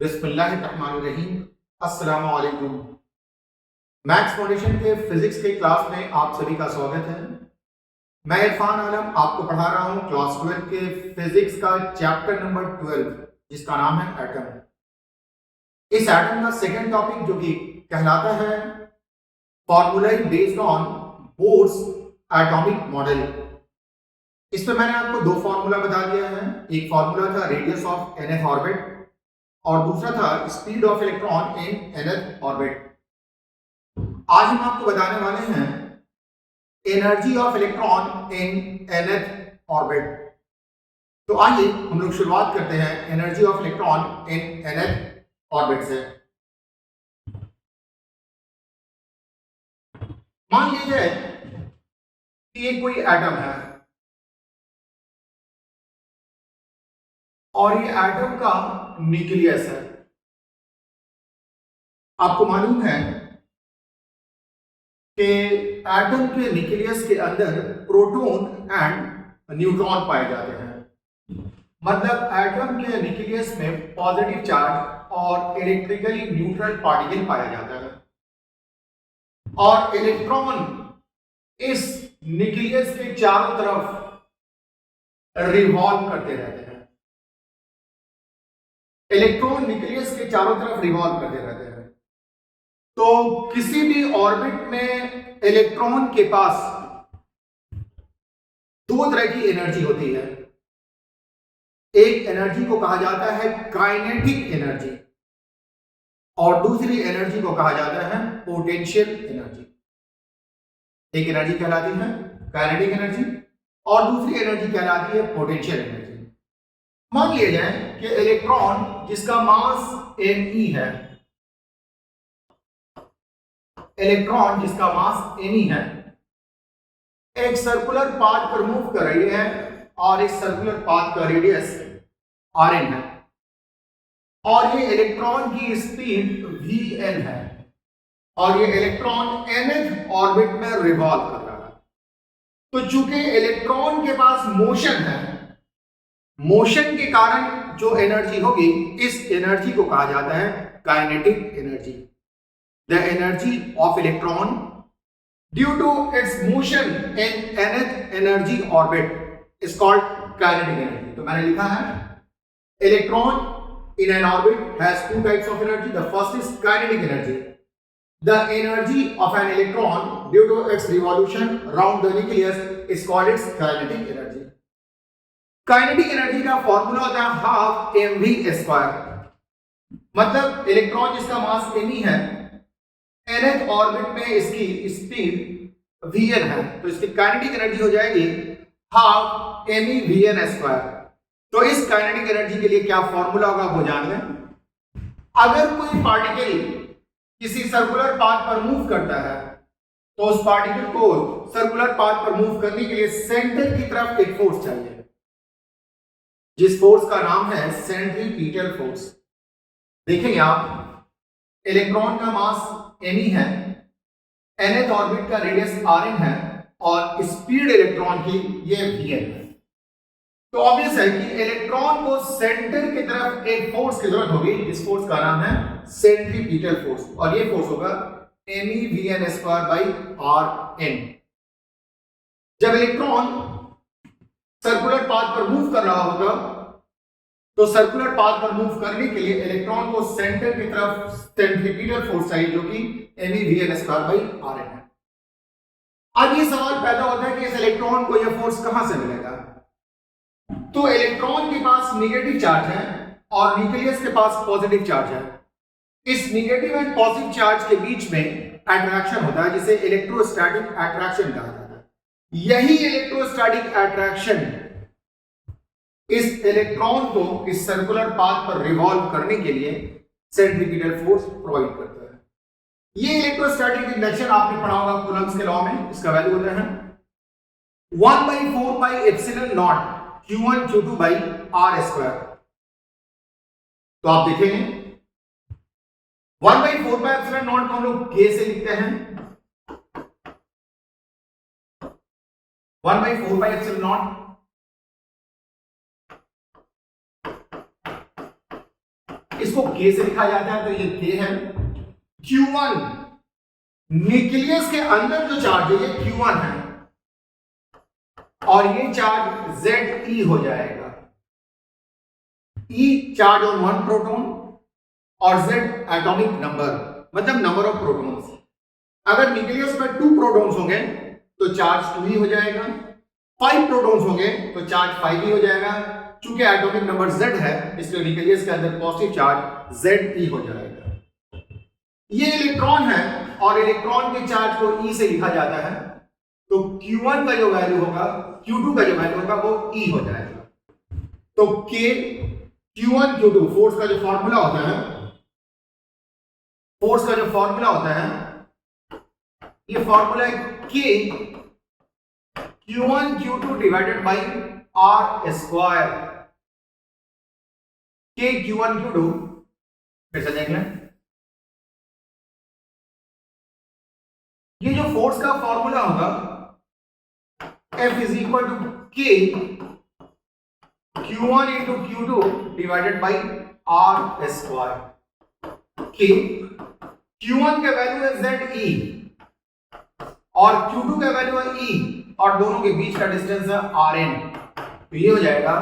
बिस्मिल्लाहिर्रहमानिर्रहीम। अस्सलामु अलैकुम। मैथ्स फाउंडेशन के फिजिक्स के क्लास में आप सभी का स्वागत है। मैं इरफान आलम आपको पढ़ा रहा हूं क्लास 12 के फिजिक्स का चैप्टर नंबर 12 जिसका नाम है एटम। इस एटम का सेकंड टॉपिक जो कि कहलाता है formula based on Bohr's atomic model. इसमें मैंने आपको दो फॉर्मूला बता दिया है। एक फॉर्मूला था रेडियस ऑफ nth ऑर्बिट और दूसरा था speed of electron in nth orbit. आज हम आपको बताने वाले हैं energy of electron in nth orbit. तो आइए हम लोग शुरुआत करते हैं energy of electron in nth orbit से। मान लीजिए कि ये कोई एटम है और ये एटम का न्यूक्लियस है। आपको मालूम है कि एटम के न्यूक्लियस के अंदर प्रोटॉन एंड न्यूट्रॉन पाए जाते हैं। मतलब एटम के न्यूक्लियस में पॉजिटिव चार्ज और इलेक्ट्रिकली न्यूट्रल पार्टिकल पाया जाता है और इलेक्ट्रॉन इस न्यूक्लियस के चारों तरफ रिवॉल्व करते रहते हैं। इलेक्ट्रॉन न्यूक्लियस के चारों तरफ रिवॉल्व करते रहते हैं। तो किसी भी ऑर्बिट में इलेक्ट्रॉन के पास दो तरह की एनर्जी होती है। एक एनर्जी को कहा जाता है काइनेटिक एनर्जी और दूसरी एनर्जी को कहा जाता है पोटेंशियल एनर्जी। एक एनर्जी कहलाती है काइनेटिक एनर्जी और दूसरी एनर्जी कहलाती है पोटेंशियल एनर्जी। मान लिया जाए कि इलेक्ट्रॉन जिसका मास me है, इलेक्ट्रॉन जिसका मास me है, एक सर्कुलर पाथ पर मूव कर रही है और इस सर्कुलर पाथ का रेडियस rn है और ये इलेक्ट्रॉन की स्पीड vn है और ये इलेक्ट्रॉन nth ऑर्बिट में रिवॉल्व कर रहा है। तो चूंकि इलेक्ट्रॉन के पास मोशन है, मोशन के कारण जो एनर्जी होगी इस एनर्जी को कहा जाता है kinetic energy. The energy of electron due to its motion in nth energy orbit is called kinetic energy. तो मैंने लिखा है electron in an orbit has two types of energy. The first is kinetic energy. The energy of an electron due to its revolution around the nucleus is called its kinetic energy. Kinetic energy का formula होता है half mv square. मतलब electron जिसका मास me है, nth orbit में इसकी speed vn है, तो इसकी काइनेटिक एनर्जी हो जाएगी हाफ me vn स्क्वायर। तो इस काइनेटिक एनर्जी के लिए क्या फॉर्मूला होगा वो जान लें। अगर कोई पार्टिकल किसी सर्कुलर पाथ पर मूव करता है तो उस पार्टिकल को सर्कुलर पाथ पर मूव करने के लिए सेंटर की तरफ एक फोर्स चाहिए जिस फोर्स का नाम है सेंट्रीपिटल फोर्स। देखेंगे आप इलेक्ट्रॉन का मास me है, nth ऑर्बिट का रेडियस rn है और स्पीड इलेक्ट्रॉन की ये vn है। तो ऑब्वियस है कि इलेक्ट्रॉन को सेंटर की तरफ एक फोर्स की जरूरत होगी जिस फोर्स का नाम है सेंट्रीपिटल फोर्स और ये फोर्स होगा me vn square by rn। जब इलेक्ट्रॉन सर्कुलर पाथ पर मूव कर रहा होगा तो सर्कुलर पाथ पर मूव करने के लिए इलेक्ट्रॉन को सेंटर की तरफ सेंट्रीपिटल फोर्स चाहिए जो कि me vn square by rn है। अब ये सवाल पैदा होता है कि इस इलेक्ट्रॉन को यह फोर्स कहां से मिलेगा। तो इलेक्ट्रॉन के पास नेगेटिव चार्ज है और न्यूक्लियस के पास पॉजिटिव चार्ज है। इस नेगेटिव एंड पॉजिटिव चार्ज के बीच में अट्रैक्शन होता है जिसे इलेक्ट्रोस्टैटिक अट्रैक्शन कहा जाता है। यही इलेक्ट्रोस्टैटिक अट्रैक्शन इस इलेक्ट्रॉन को इस सर्कुलर पाथ पर रिवॉल्व करने के लिए सेंट्रीपिटल फोर्स प्रोवाइड करता है। ये इलेक्ट्रोस्टैटिक इंडक्शन आपने पढ़ा होगा कूलम्ब्स के लॉ में। इसका वैल्यू होता है 1/4 pi epsilon not Q1 Q2 by R square. तो आप देखेंगे 1/4 पाई एप्सिलॉन नॉट को हम लोग K से लिखते हैं। 1/4 पाई एप्सिलॉन नॉट इसको K से लिखा जाता है, तो ये K है। Q1 न्यूक्लियस के अंदर जो चार्ज है ये Q1 है और ये चार्ज Ze हो जाएगा। E charge on one proton और Z एटॉमिक नंबर, मतलब नंबर ऑफ प्रोटॉन्स। अगर न्यूक्लियस में 2 प्रोटॉन्स होंगे तो चार्ज 2 ही हो जाएगा, 5 प्रोटॉन्स होंगे तो चार्ज 5 ही हो जाएगा। चूंकि एटॉमिक नंबर Z है इसलिए न्यूक्लियस के अंदर पॉजिटिव चार्ज Ze हो जाएगा। ये इलेक्ट्रॉन है और इलेक्ट्रॉन के चार्ज को E से लिखा जाता है, तो Q1 का जो वैल्यू होगा, Q2 का जो वैल्यू होगा वो E हो जाएगा। तो K Q1 Q2 फोर्स का जो फॉर्मूला होता है, फोर्स का जो फॉर्मूला होता है, ये फॉर्मूला है K Q1 Q2 divided by R square. K Q1 Q2 फिर से देख लें, ये जो फोर्स का फॉर्मूला होगा F is equal to K Q1 into Q2 divided by R square. K Q1 का वैल्यू है Ze और Q2 का वैल्यू है E और दोनों के बीच का डिस्टेंस है Rn, तो ये हो जाएगा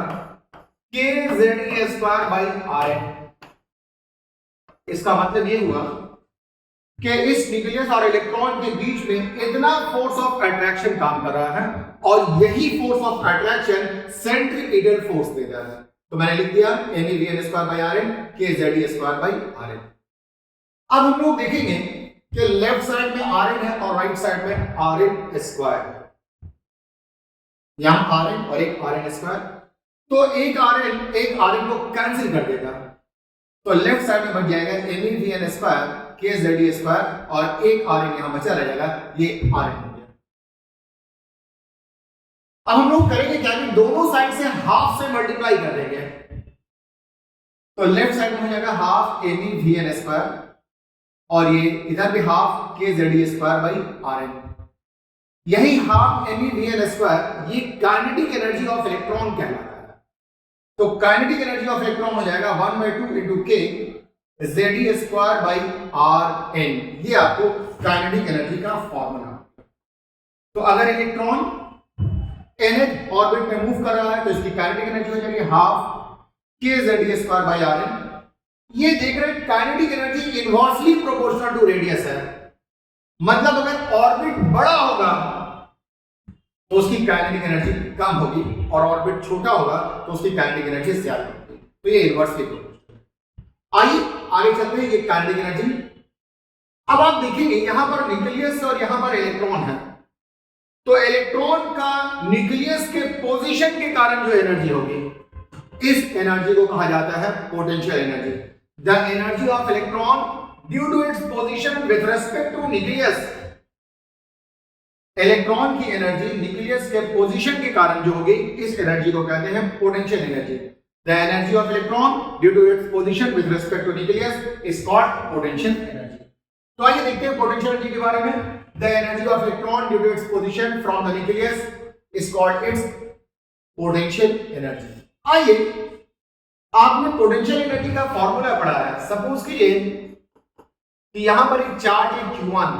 K Ze square by Rn। इसका मतलब ये हुआ कि इस न्यूक्लियस और इलेक्ट्रॉन के बीच में इतना फोर्स ऑफ अट्रैक्शन काम कर रहा है और यही force of attraction centripetal force देता है। तो मैंने लिख दिया MEVN square by Rn K Ze square by Rn। अब हम लोग देखेंगे कि लेफ्ट साइड में Rn है और राइट साइड में Rn स्क्वायर, यहां Rn और एक Rn स्क्वायर, तो एक Rn को कैंसिल कर देगा, तो लेफ्ट साइड में बच जाएगा MEVN square K Ze square और एक Rn यहां बचा रह जाएगा, ये Rn हो गया। अब हम लोग करेंगे क्या कि दोनों साइड से हाफ से मल्टीप्लाई कर देंगे, तो लेफ्ट साइड में हो जाएगा हाफ MEVN स्क्वायर और ये इधर भी half K Ze square by Rn। यही हाफ MEVN स्क्वायर ये काइनेटिक एनर्जी ऑफ इलेक्ट्रॉन कहलाता है, तो काइनेटिक एनर्जी ऑफ इलेक्ट्रॉन हो जाएगा 1/2 into K Ze square by Rn। ये आपको काइनेटिक एनर्जी का फॉर्मूला। तो अगर इलेक्ट्रॉन nth ऑर्बिट में मूव कर रहा है तो इसकी काइनेटिक एनर्जी हो जाएगी half K Ze square by Rn। ये देख रहे हैं kinetic energy inversely proportional to radius है, मतलब अगर ऑर्बिट बड़ा होगा तो उसकी काइनेटिक एनर्जी कम होगी और ऑर्बिट छोटा होगा तो उसकी काइनेटिक एनर्जी ज्यादा होगी, तो ये इनवर्सली प्रोपोर्शनल। आइए आगे चलते हैं, ये काइनेटिक एनर्जी। अब आप देखेंगे यहां पर न्यूक्लियस और यहां पर इलेक्ट्रॉन है, तो इलेक्ट्रॉन का न्यूक्लियस के पोजीशन के कारण जो एनर्जी होगी इस एनर्जी को कहा जाता है potential energy. The energy of electron due to its position with respect to nucleus. Electron की एनर्जी न्यूक्लियस के पोजीशन के कारण जो होगी इस एनर्जी को कहते हैं potential energy. The energy of electron due to its position with respect to nucleus is called potential energy. तो आइए देखते हैं पोटेंशियल एनर्जी के बारे में। The energy of electron due to its position from the nucleus is called its potential energy. आइए, आपने potential energy का फॉर्मूला पढ़ा है। सपोज कीजिए कि यहां पर एक चार्ज है Q1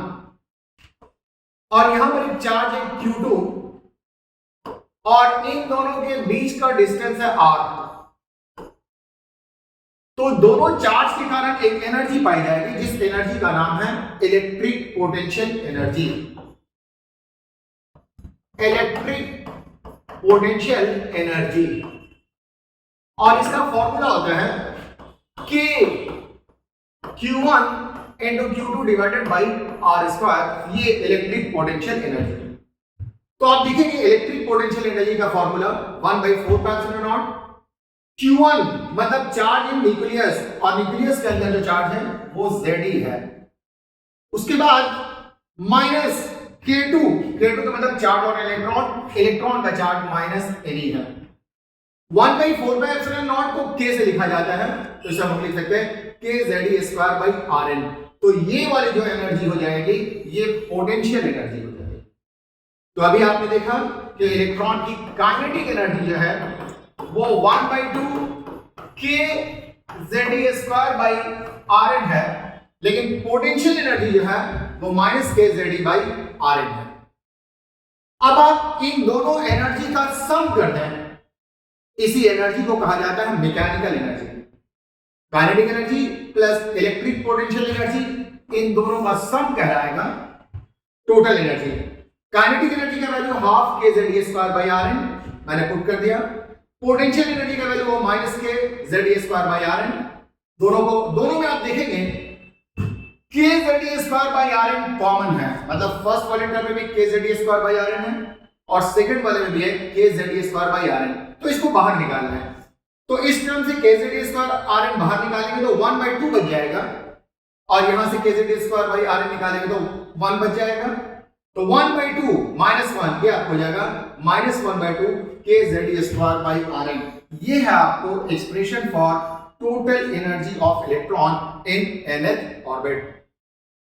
और यहां पर एक चार्ज है Q2 और इन दोनों के बीच का डिस्टेंस है R। तो दोनों चार्ज के कारण एक एनर्जी पाई जाएगी जिस एनर्जी का नाम है electric potential energy. Electric potential energy, और इसका फॉर्मूला होता है K Q1 into Q2 divided by R square, ये इलेक्ट्रिक पोटेंशियल एनर्जी। तो आप देखेंगे इलेक्ट्रिक पोटेंशियल एनर्जी का फॉर्मूला 1/4 Q1 मतलब चार्ज इन न्यूक्लियस और न्यूक्लियस के अंदर जो चार्ज है वो Ze है। उसके बाद माइनस K2 का मतलब चार्ज और इलेक्ट्रॉन का चार्ज माइनस Ne है। 1/4 को K से लिखा जाता है, तो इसे हम लिख सकते हैं K Ze square by Rn। तो ये वाली जो एनर्जी हो जाएगी ये पोटेंशियल एनर्जी हो जाएगी। तो अभी आपने देखा कि इलेक्ट्रॉन की काइनेटिक एनर्जी जो है वो 1/2 K ZD square by Rn है, लेकिन पोटेंशियल एनर्जी जो है वो माइनस के ZD बाई Rn है। अब आप इन दोनों एनर्जी का सम कर दें, इसी एनर्जी को कहा जाता है mechanical energy. Kinetic energy plus electric potential energy, इन दोनों का सम कहलाएगा टोटल एनर्जी। काइनेटिक एनर्जी का वैल्यू हाफ के ZD स्क्वायर बाई Rn मैंने पुट कर दिया। पोटेंशियल एनर्जी का वैल्यू वो माइनस के ZD स्क्वायर बाई Rn। दोनों में आप देखेंगे k ZD square by Rn common है, मतलब फर्स्ट वाले टर्म में भी के ZD स्क्वायर बाई Rn है और सेकंड वाले में भी है के ZD स्क्वायर बाई Rn, तो इसको बाहर निकालना है। तो इस टर्म से के ZD स्क्वायर Rn बाहर निकालेंगे तो 1/2 बच जाएगा, और यहां से के ZD स्क्वायर बाई Rn निकालेंगे तो 1 बच जाएगा। तो 1/2 -1 ये आपको हो जाएगा -1/2 K ZD square by Rn। ये है आपको expression for total energy of electron in nth orbit.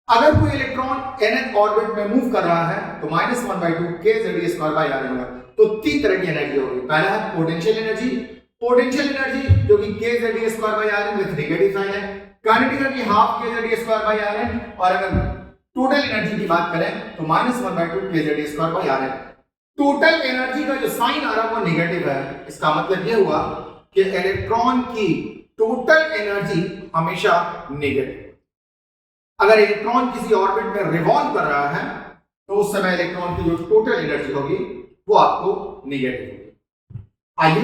अगर कोई इलेक्ट्रॉन nth ऑर्बिट में मूव कर रहा है तो -1/2 K ZD square by Rn होगा। तो तीन तरह की एनर्जी होगी। पहला है पोटेंशियल एनर्जी, जो कि K ZD square by Rn with negative sign है। काइनेटिक एनर्जी हाफ के ZD स्क्वायर बाई Rn, और अगर टोटल एनर्जी की बात करें तो -1/2 K ZD square by Rn। Total energy का जो साइन आ रहा है वो नेगेटिव है, इसका मतलब ये हुआ कि इलेक्ट्रॉन की टोटल एनर्जी हमेशा नेगेटिव। अगर इलेक्ट्रॉन किसी ऑर्बिट में रिवॉल्व कर रहा है तो उस समय इलेक्ट्रॉन की जो टोटल एनर्जी होगी वो आपको नेगेटिव होगी। आइए,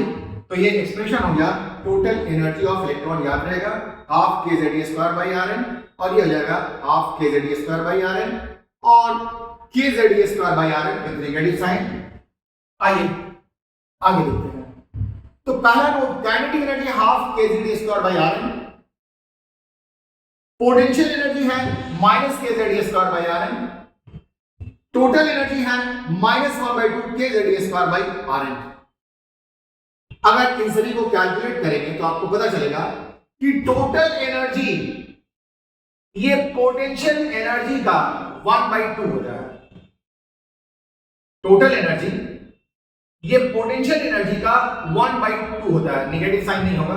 तो ये एक्सप्रेशन हो गया टोटल एनर्जी ऑफ इलेक्ट्रॉन, याद रहेगा हाफ के ZD स्क्वायर बाई Rn, और ये हो जाएगा हाफ के ZD स्क्वायर बाई Rn और K ZD square by Rn with negative sign. आइए आगे देखते हैं। तो पहला नोट, काइनेटिक एनर्जी हाफ के ZD square by Rn, potential energy है माइनस के ZD square by Rn, total energy है -1/2 K ZD square by Rn। अगर इन सभी को कैलकुलेट करेंगे तो आपको पता चलेगा कि टोटल एनर्जी ये पोटेंशियल एनर्जी का 1/2 हो जाएगा। टोटल एनर्जी ये पोटेंशियल एनर्जी का 1/2 होता है, नेगेटिव साइन नहीं होगा।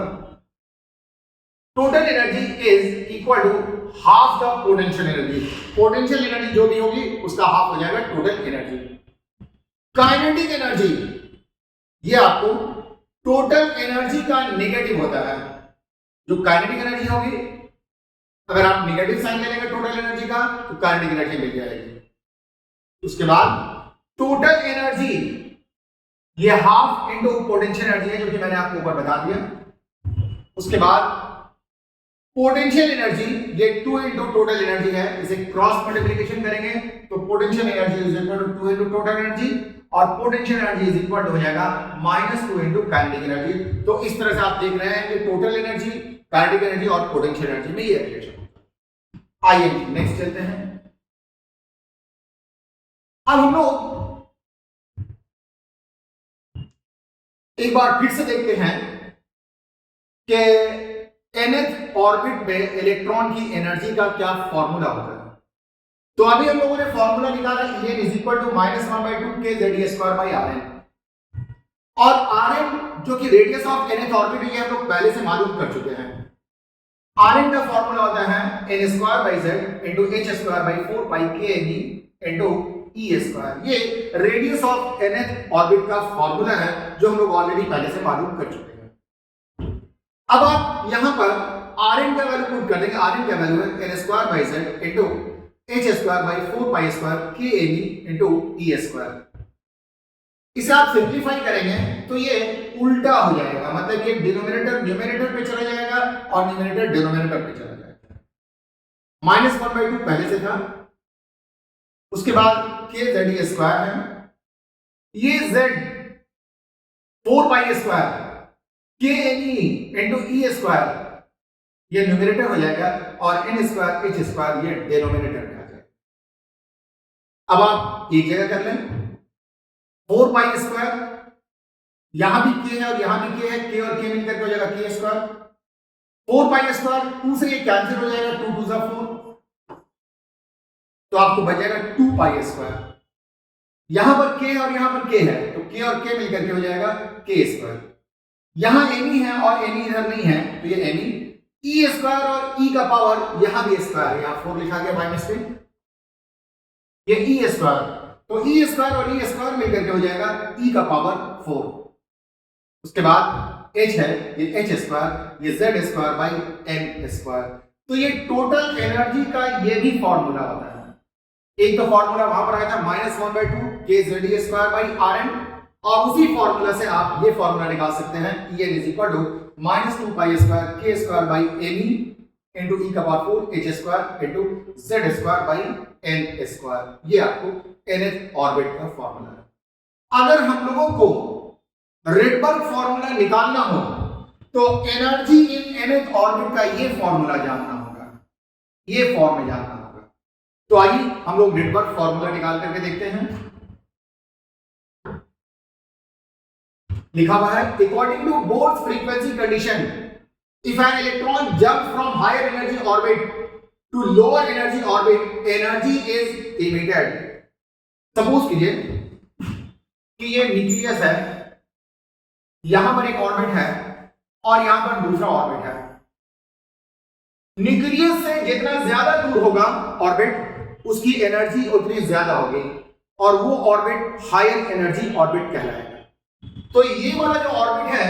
Total energy is equal to half the potential energy. Potential energy जो भी होगी उसका हाफ हो जाएगा टोटल एनर्जी। काइनेटिक एनर्जी ये आपको टोटल एनर्जी का नेगेटिव होता है। जो काइनेटिक एनर्जी होगी, अगर आप नेगेटिव साइन ले लेंगे टोटल एनर्जी का तो काइनेटिक एनर्जी मिल जाएगी। उसके बाद टोटल एनर्जी ये हाफ इंटू पोटेंशियल एनर्जी है, जो कि मैंने आपको ऊपर बता दिया। उसके बाद पोटेंशियल एनर्जी ये 2 इंटू टोटल एनर्जी है, इसे क्रॉस मल्टीप्लिकेशन करेंगे तो potential energy is equal to 2 into total energy, और potential energy is equal to हो जाएगा -2 इंटू काइनेटिक एनर्जी। तो इस तरह से आप देख रहे हैं कि टोटल एनर्जी, काइनेटिक एनर्जी और पोटेंशियल एनर्जी में ये रिलेशन होता है। आइए नेक्स्ट चलते हैं। अब हम लोग एक बार फिर से देखते हैं कि nth ऑर्बिट में इलेक्ट्रॉन की एनर्जी का क्या फॉर्मूला होता है। तो अभी हम लोगों ने फॉर्मूला निकाला, E n is equal to -1/2 K ZD square by Rn, और Rn जो कि रेडियस ऑफ nth ऑर्बिट है, ये हम लोग पहले से मालूम कर चुके हैं। Rn का फॉर्मूला होता है n square by z into h square by 4 pi k n into e square. ये रेडियस ऑफ nth ऑर्बिट का फॉर्मूला है जो हम लोग ऑलरेडी पहले से मालूम कर चुके हैं। अब आप यहां पर Rn का वैल्यू पुट कर देंगे। Rn का वैल्यू है n square by z into h square by 4 pi square k n into e square. इसे आप सिंप्लीफाई करेंगे तो ये उल्टा हो जाएगा, मतलब ये डिनोमिनेटर न्यूमरेटर पे चला जाएगा और न्यूमरेटर डिनोमिनेटर पे चला जाएगा। -1/2 पहले से था, उसके बाद k ZD स्क्वायर है, ये z 4 पाई square k n into e square ये न्यूमरेटर हो जाएगा, और n स्क्वायर h स्क्वायर ये डिनोमिनेटर में आ जाएगा। अब आप एक जगह कर लें, 4 पाई स्क्वायर, यहां भी k है और यहां भी k है, k और k मिलकर हो जाएगा k स्क्वायर। 4 पाई स्क्वायर 2 से ये कैंसिल हो जाएगा, 2 2 जा 4, तो आपको बच जाएगा 2 पाई स्क्वायर। यहां पर k और यहां पर k है तो k और k मिलकर के हो जाएगा k स्क्वायर। यहां n है और n इधर नहीं है तो ये n ई स्क्वायर और ई का पावर यहां भी स्क्वायर है, यहां 4 लिखा गया बाय मिस्टेक, ये ई स्क्वायर, तो ई स्क्वायर और ई स्क्वायर मिलकर के हो जाएगा ई का पावर 4। उसके बाद h है, ये h स्क्वायर, ये z square by n square. तो ये टोटल एनर्जी का ये भी फॉर्मूला होता है। एक तो फॉर्मूला वहां पर आया था -1/2 kZe स्क्वायर बाई Rn, और उसी फॉर्मूला से आप ये फॉर्मूला निकाल सकते हैं En is equal to -2 pi square k square by Ne into e का power 4 h square into z square by n square. ये आपको nth ऑर्बिट का फॉर्मूला है। अगर हम लोगों को रेडबर्ग फॉर्मूला निकालना हो तो एनर्जी इन nth ऑर्बिट का ये फॉर्मूला जानना होगा, ये फॉर्म में जानना होगा। तो आइए हम लोग रेडबर्ग फॉर्मूला निकाल करके देखते हैं। लिखा हुआ है according to Bohr's frequency condition if an electron jump from higher energy orbit to lower energy orbit energy is emitted. Suppose कीजिए कि ये न्यूक्लियस है, यहां पर एक ऑर्बिट है और यहां पर दूसरा ऑर्बिट है। न्यूक्लियस से जितना ज्यादा दूर होगा ऑर्बिट उसकी एनर्जी उतनी ज्यादा होगी और वो ऑर्बिट हायर एनर्जी ऑर्बिट कहलाएगा। तो ये वाला जो ऑर्बिट है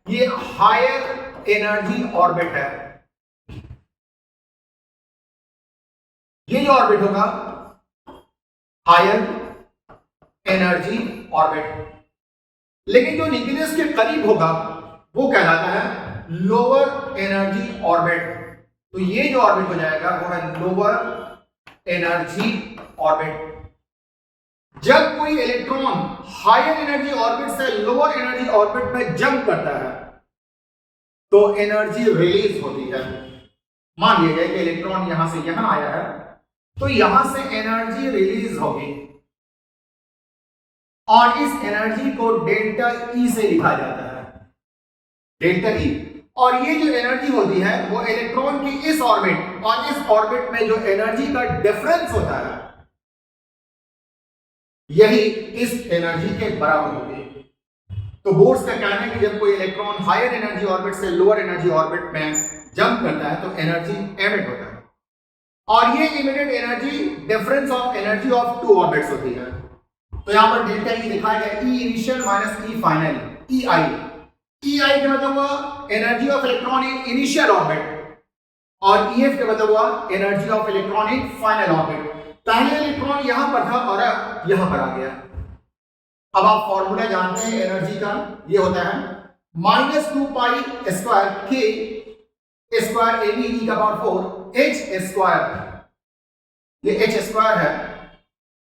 ये हायर एनर्जी ऑर्बिट है। ये जो ऑर्बिट होगा हायर एनर्जी ऑर्बिट, लेकिन जो न्यूक्लियस के करीब होगा वो कहलाता है लोअर एनर्जी ऑर्बिट। तो ये जो ऑर्बिट हो जाएगा वो है लोअर एनर्जी ऑर्बिट। जब कोई इलेक्ट्रॉन हायर एनर्जी ऑर्बिट से लोअर एनर्जी ऑर्बिट में जंप करता है तो एनर्जी रिलीज होती है। मान लीजिए कि इलेक्ट्रॉन यहां से यहां आया है तो यहां से एनर्जी रिलीज होगी और इस एनर्जी को डेल्टा ई से लिखा जाता है, डेल्टा ई। और ये जो एनर्जी होती है वो इलेक्ट्रॉन की इस ऑर्बिट और इस ऑर्बिट में जो एनर्जी का डिफरेंस होता है यही इस एनर्जी के बराबर होगी। तो बोर्ड्स का कहना है कि जब कोई इलेक्ट्रॉन हायर एनर्जी ऑर्बिट से लोअर एनर्जी ऑर्बिट में जंप करता है तो एनर्जी एमिट होता है और ये emitted energy difference of energy of two orbits होती है। तो यहां पर डेल्टा ई दिखाया गया, E initial minus E final, E I का मतलब हुआ energy of electron in initial orbit और ई एफ का मतलब हुआ energy of electron in final orbit. पहले इलेक्ट्रॉन यहां पर था और अब यहां पर आ गया। अब आप फॉर्मूला जानते हैं एनर्जी का, ये होता है -2 pi square k square A B का पावर 4 h स्क्वायर, ये h स्क्वायर है,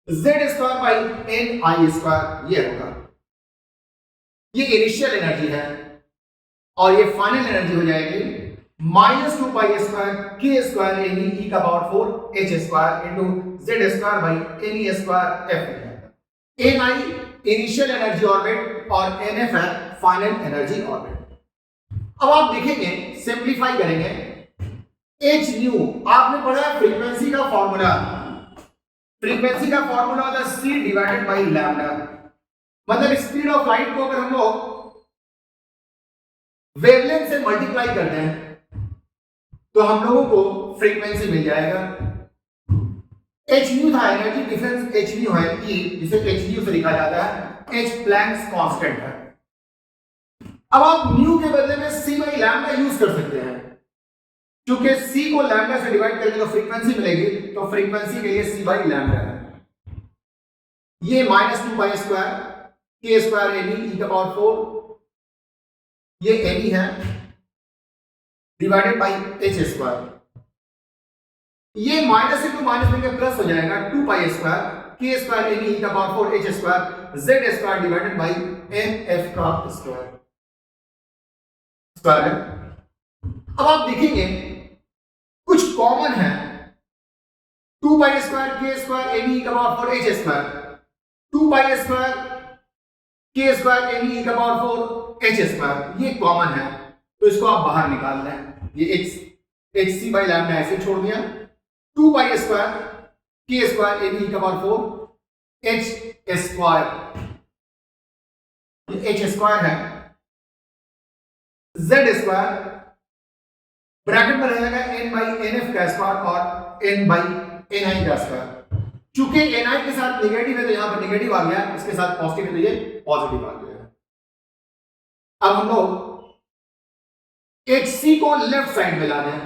z square by n I square, ये होगा। ये इनिशियल एनर्जी है और ये फाइनल एनर्जी हो जाएगी -2 pi square k square A B का power 4 h square into z square by n e square f। n I initial energy orbit और n f है फाइनल एनर्जी ऑर्बिट। अब आप देखेंगे, सिंपलीफाई करेंगे, h न्यू आपने पढ़ा है फ्रीक्वेंसी का फॉर्मूला। फ्रीक्वेंसी का फॉर्मूला होता है c डिवाइडेड बाई लैम्डा। मतलब स्पीड ऑफ लाइट को अगर हम लोग वेवलेंथ से मल्टीप्लाई करते हैं तो हम लोगों को फ्रीक्वेंसी मिल जाएगा। h न्यू था, एनर्जी डिफरेंस h न्यू है, E जिसे h न्यू से लिखा जाता है, h प्लैंक्स कांस्टेंट है। अब आप न्यू के बदले में c बाई लैम्डा यूज कर सकते हैं, क्योंकि c को लैम्डा से डिवाइड करेंगे तो फ्रीक्वेंसी मिलेगी, तो फ्रीक्वेंसी के लिए c बाई लैम्डा है। ये -2 pi square k square A B का पावर 4, ये ए बी है डिवाइडेड बाई h स्क्वायर। ये माइनस से टू माइनस में प्लस हो जाएगा 2 pi square k square A B का power 4 h square z square divided by n f का स्क्वायर है। अब आप देखेंगे कुछ कॉमन है, 2 pi square k square A B का power 4 h square, 2 pi square k square A B का पावर 4 h स्क्वायर, ये कॉमन है तो इसको आप बाहर निकाल लें। ये h c बाई लैम्डा ऐसे छोड़ दिया, 2 pi square k square A B का पावर 4 h स्क्वायर, ये h स्क्वायर है, z स्क्वायर ब्रैकेट में रहेगा n बाई nf का स्क्वायर और n बाई ni का स्क्वायर। चूंकि ni के साथ निगेटिव है तो यहां पर निगेटिव आ गया, इसके साथ पॉजिटिव है तो ये पॉजिटिव आ गया। अब हम लोग एक c को लेफ्ट साइड में ला दें,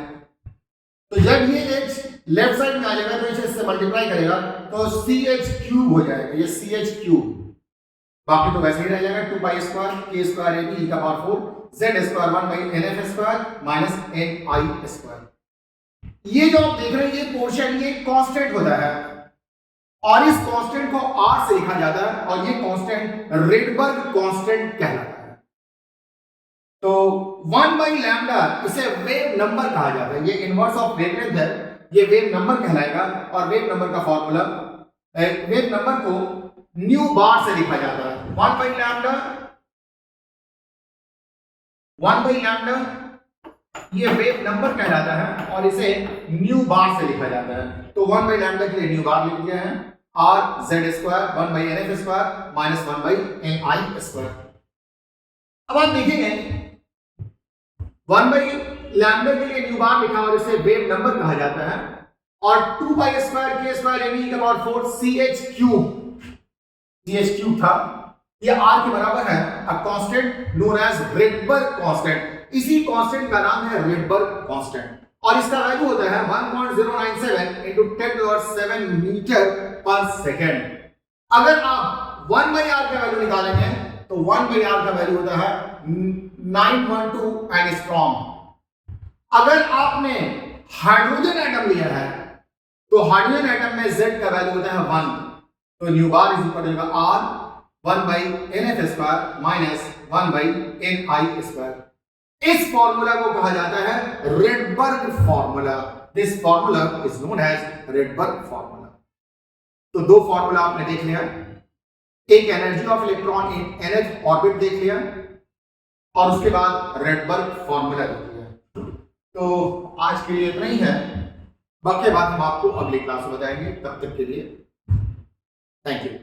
तो जब ये h लेफ्ट साइड में आ जाएगा तो इसे इससे मल्टीप्लाई करेगा तो ch क्यूब हो जाएगा, ये ch क्यूब। बाकी तो वैसे ही रह जाएगा 2 pi square k square ab e का पावर 4 z स्क्वायर 1 बाई nf square minus ni square. ये जो आप देख रहे हैं ये पोर्शन ये कांस्टेंट होता है और इस कांस्टेंट को r से लिखा जाता है और ये कांस्टेंट रेडबर्ग कांस्टेंट कहलाता है। तो 1 बाई लैम्डा इसे वेव नंबर कहा जाता है, ये इनवर्स ऑफ वेवलेंथ है, ये वेव नंबर कहलाएगा। और वेव नंबर का फॉर्मूला, वेव नंबर को न्यू बार से लिखा जाता है। 1 बाई लैम्डा, 1 बाई लैम्डा ये वेव नंबर कहलाता है और इसे न्यू बार से लिखा जाता है। तो 1 बाई लैम्डा के लिए न्यू बार लिख दिया है, r z स्क्वायर 1 बाई nf स्क्वायर माइनस 1 बाई ni स्क्वायर। अब आप देखेंगे 1 बाई लैम्डा के लिए न्यू बार लिखा और इसे वेव नंबर कहा जाता है और 2 pi square k square ab का पावर 4 ch क्यूब था, ये r के बराबर है a constant known as Rydberg constant. इसी कांस्टेंट का नाम है रेडबर्ग कांस्टेंट और इसका वैल्यू होता है 1.097 into 10⁷ मीटर पर सेकेंड। अगर आप 1 बाई r का वैल्यू निकालेंगे तो 1 बाई r का वैल्यू होता है 912 एंगस्ट्रॉम। अगर आपने हाइड्रोजन एटम लिया है तो हाइड्रोजन एटम में z का वैल्यू होता है 1, तो nu bar is equal to r 1 बाई nf स्क्वायर माइनस 1 बाई ni स्क्वायर। इस फॉर्मूला को कहा जाता है Rydberg formula. This formula is known as Rydberg formula. तो दो फॉर्मूला आपने देख लिया, एक energy of electron in nth orbit देख लिया और उसके बाद रेडबर्ग फॉर्मूला देख लिया। तो आज के लिए इतना ही है, बाकी बात हम आपको अगली क्लास में बताएंगे। तब तक के लिए थैंक यू।